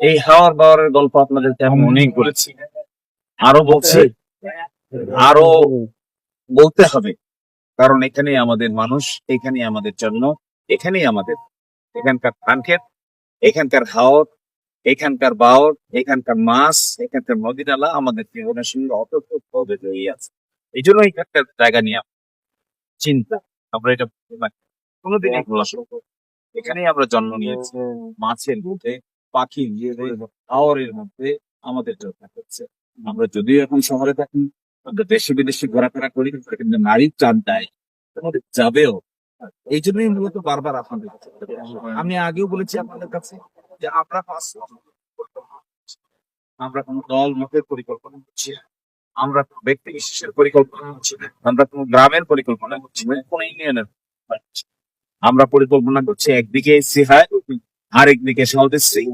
এই হাওয়ার বাওয়ারের গল্প আপনাদেরকে আমি অনেক বলেছি, আরো বলছি, আরো বলতে হবে। কারণ এখানেই আমাদের মানুষ, এখানেই আমাদের জন্ম, এখানেই আমাদের এখানকার ধান ক্ষেত, এখানকার হাওর, এখানকার বাওর, এখানকার মাছ, এখানকার নদী নালা আমাদের জীবনের সঙ্গে অতপ্রতভাবে জড়িয়ে আছে। এই জন্য এখানকার জায়গা নিয়ে চিন্তা, আমরা এটা কোনোদিনই ভোলা সম্ভব না। এখানেই আমরা জন্ম নিয়েছি, মাছের মধ্যে, পাখির মধ্যে, হাওরের মধ্যে আমাদের জন্ম হচ্ছে। আমরা যদিও এখন শহরে থাকি, আমরা দেশে বিদেশে ঘোরাফেরা করি, কিন্তু নারীর টান দেয়, আমাদের যাবেও। এই জন্যই মূলত বারবার আপনাদের কাছে আমি আগেও বলেছি আপনাদের কাছে যে আমরা আমরা কোনো দল মতের পরিকল্পনা করছি না, আমরা কোনো ব্যক্তি বিশেষের পরিকল্পনা করছি না, আমরা কোনো গ্রামের পরিকল্পনা করছি না, কোনো ইউনিয়নের করছি না। আমরা পরিকল্পনা করছি একদিকে সিহায়, আরেকদিকে সাউথশ্রী,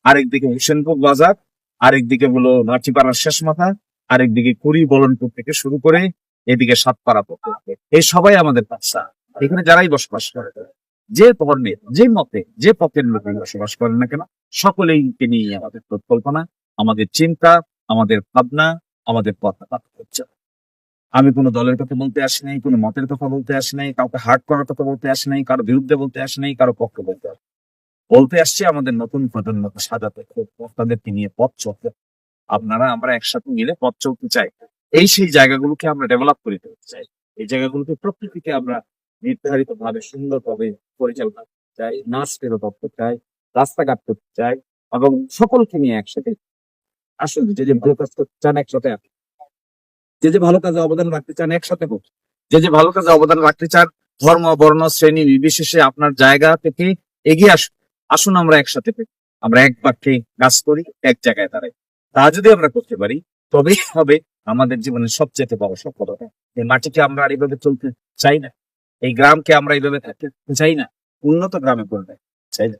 আরেকদিকে হোসেনপুর বাজার, আরেকদিকে হলো লাঠিপাড়ার শেষ মাথা, আরেকদিকে কুড়ি বলনপুর থেকে শুরু করে এদিকে সাতপাড়া পর্যন্ত। এই সবাই আমাদের বাচ্চা। এখানে যারাই বসবাস করে, যে ধর্মের, যে মতে, যে পথের লোক বসবাস করেন না কেন, সকলেই নিয়ে আমাদের পরিকল্পনা, আমাদের চিন্তা, আমাদের ভাবনা, আমাদের কথা হচ্ছে। আমি কোনো দলের কথা বলতে আসি নাই, কোনো মতের কথা বলতে আসি নাই, কাউকে হার্ট করার কথা বলতে আসি নাই, কারো বিরুদ্ধে বলতে আসি নাই, কারো পক্ষে বলতে আসছি আমাদের নতুন প্রজন্মকে সাজাতে, তাদেরকে নিয়ে পথ চলতে। আপনারা আমরা একসাথে মিলে পথ চলতে চাই, এই সেই জায়গাগুলোকে আমরা ডেভেলপ করে তুলতে চাই। এই জায়গাগুলোকে প্রকৃতিকে আমরা নির্ধারিত ভাবে সুন্দরভাবে পরিচালনা করতে চাই, নাচ ফেরত করতে চাই, রাস্তাঘাট করতে চাই, এবং সকলকে নিয়ে একসাথে আসলে যে ভালো কাজ করতে চান একসাথে আসুন। যে ভালো কাজে অবদান রাখতে চান একসাথে হোক, যে ভালো কাজে অবদান রাখতে চান ধর্ম বর্ণ শ্রেণী নির্বিশেষে আপনার জায়গা থেকে এগিয়ে আসুন। আসুন আমরা একসাথে আমরা এক বাক্যে কাজ করি, এক জায়গায় দাঁড়াই। তা যদি আমরা করতে পারি তবেই হবে আমাদের জীবনের সবচেয়ে বড় সফলতা। এই মাটিকে আমরা আর এইভাবে চলতে চাই না, এই গ্রামকে আমরা এইভাবে থাকতে চাই না, উন্নত গ্রামে করতে চাই না।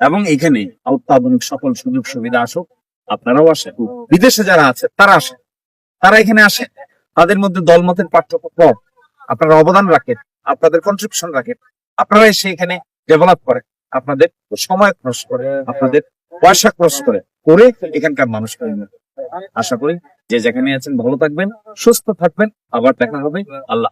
এবং এখানে অত্যাধুনিক সকল সুযোগ সুবিধা আসুক, আপনারাও আসেন, বিদেশে যারা আছে তারা আসেন, তারা এখানে আসেন, তাদের মধ্যে দলমতের পার্থক্য কম, আপনারা অবদান রাখেন, আপনাদের কন্ট্রিবিউশন রাখেন, আপনারা এসে এখানে ডেভেলপ করেন, আপনাদের সময় খরচ করে, আপনাদের পয়সা খরচ করে এখানকার মানুষ আশা করি যে যেখানে আছেন ভালো থাকবেন, সুস্থ থাকবেন, আবার দেখা হবে। আল্লাহ।